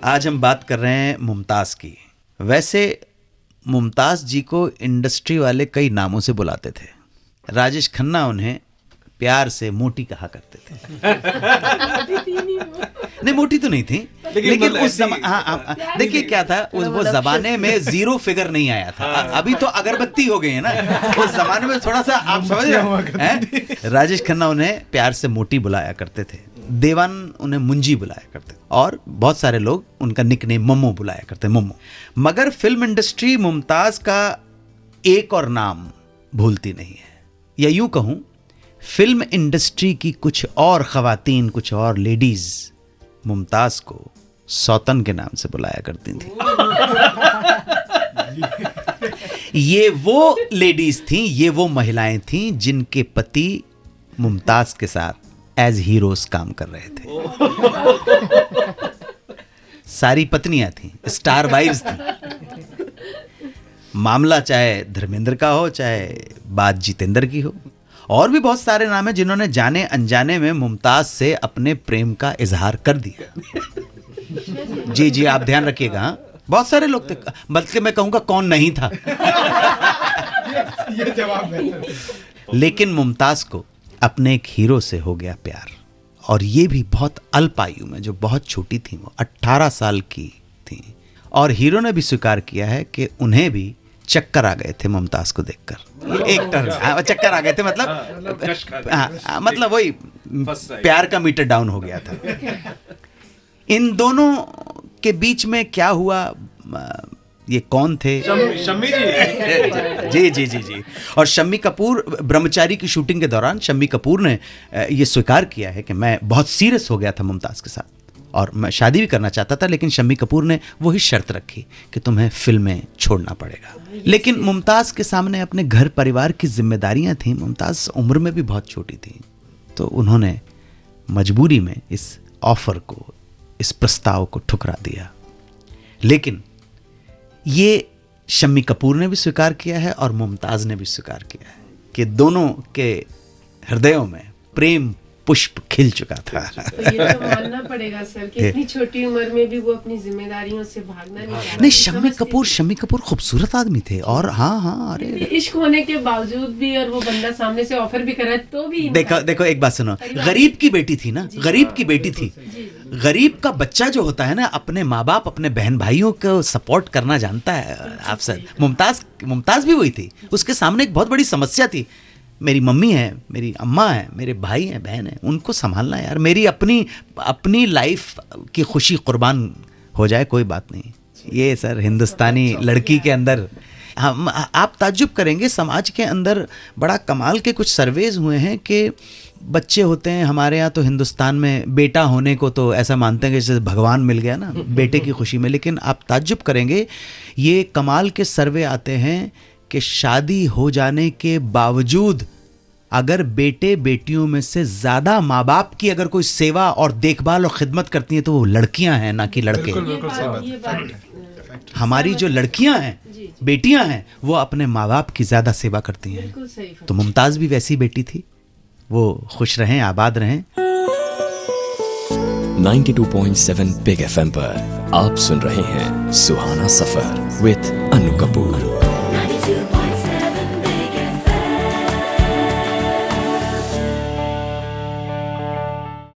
आज हम बात कर रहे हैं मुमताज़ की। वैसे मुमताज़ जी को इंडस्ट्री वाले कई नामों से बुलाते थे। राजेश खन्ना उन्हें प्यार से मोटी कहा करते थे। नहीं, मोटी तो नहीं थी, लेकिन उस देखिए क्या था, वो जमाने में जीरो फिगर नहीं आया था। अभी तो अगरबत्ती हो गई है ना, उस जमाने में थोड़ा सा आप समझ रहे हैं। राजेश खन्ना उन्हें प्यार से मोटी बुलाया करते थे, देवान उन्हें मुंजी बुलाया करते थे, और बहुत सारे लोग उनका निकनेम मम्मो बुलाया करते, मम्मो। मगर फिल्म इंडस्ट्री मुमताज़ का एक और नाम भूलती नहीं है, या यूं कहूं फिल्म इंडस्ट्री की कुछ और खवातीन, कुछ और लेडीज मुमताज़ को सौतन के नाम से बुलाया करती थी। ये वो लेडीज थीं, ये वो महिलाएं थीं जिनके पति मुमताज़ के साथ एज हीरोज काम कर रहे थे। सारी पत्नियां थीं, स्टार वाइफ्स थीं। मामला चाहे धर्मेंद्र का हो, चाहे बात जितेंद्र की हो, और भी बहुत सारे नाम हैं जिन्होंने जाने अनजाने में मुमताज़ से अपने प्रेम का इजहार कर दिया। जी जी, आप ध्यान रखिएगा। बहुत सारे लोग थे, बल्कि मैं कहूँगा कौन नहीं था। ये जवाब है। लेकिन मुमताज़ को अपने एक हीरो से हो गया प्यार, और ये भी बहुत अल्प आयु में, जो बहुत छोटी थी, वो 18 साल की थी। और हीरो ने भी स्वीकार किया है कि उन्हें भी चक्कर आ गए थे मुमताज़ को देखकर। एक टर्म चक्कर आ गए थे, मतलब वही प्यार का मीटर डाउन हो गया था। इन दोनों के बीच में क्या हुआ, ये कौन थे? शम्मी जी जी जी जी। और शम्मी कपूर, ब्रह्मचारी की शूटिंग के दौरान शम्मी कपूर ने ये स्वीकार किया है कि मैं बहुत सीरियस हो गया था मुमताज़ के साथ, और मैं शादी भी करना चाहता था, लेकिन शम्मी कपूर ने वही शर्त रखी कि तुम्हें फिल्में छोड़ना पड़ेगा। लेकिन मुमताज़ के सामने अपने घर परिवार की जिम्मेदारियां थीं। मुमताज़ उम्र में भी बहुत छोटी थी, तो उन्होंने मजबूरी में इस ऑफर को, इस प्रस्ताव को ठुकरा दिया। लेकिन ये शम्मी कपूर ने भी स्वीकार किया है और मुमताज़ ने भी स्वीकार किया है कि दोनों के हृदयों में प्रेम पुष्प खिल चुका था। तो ये तो मानना पड़ेगा सर कि इतनी छोटी उम्र में भी वो अपनी जिम्मेदारियों से भागना नहीं चाहते। नहीं, शम्मी कपूर खूबसूरत आदमी थे, और हाँ, अरे इश्क होने के बावजूद भी, और वो बंदा सामने से ऑफर भी कर रहा है तो भी। देखो एक बात सुनो, गरीब की बेटी थी ना, गरीब की बेटी थी। गरीब का बच्चा जो होता है ना, अपने माँ बाप, अपने बहन भाइयों को सपोर्ट करना जानता है। आप सर, मुमताज़ भी वही थी। उसके सामने एक बहुत बड़ी समस्या थी, मेरी मम्मी है, मेरी अम्मा है, मेरे भाई हैं, बहन है, उनको संभालना यार, मेरी अपनी लाइफ की खुशी कुर्बान हो जाए, कोई बात नहीं। ये सर हिंदुस्तानी लड़की के अंदर, हम, आप ताज्जुब करेंगे, समाज के अंदर बड़ा कमाल के कुछ सर्वेज हुए हैं कि बच्चे होते हैं हमारे यहाँ, तो हिंदुस्तान में बेटा होने को तो ऐसा मानते हैं कि जैसे भगवान मिल गया ना, बेटे की खुशी में। लेकिन आप ताज्जुब करेंगे, ये कमाल के सर्वे आते हैं कि शादी हो जाने के बावजूद अगर बेटे बेटियों में से ज़्यादा माँ बाप की अगर कोई सेवा और देखभाल और खिदमत करती हैं, तो वो लड़कियां हैं, ना कि लड़के। हमारी जो लड़कियां हैं, बेटियां हैं, वो अपने माँ बाप की ज़्यादा सेवा करती हैं। तो मुमताज़ भी वैसी बेटी थी। वो खुश रहें, आबाद रहें। 92.7 बिग FM पर आप सुन रहे हैं सुहाना सफर विद अनु कपूर।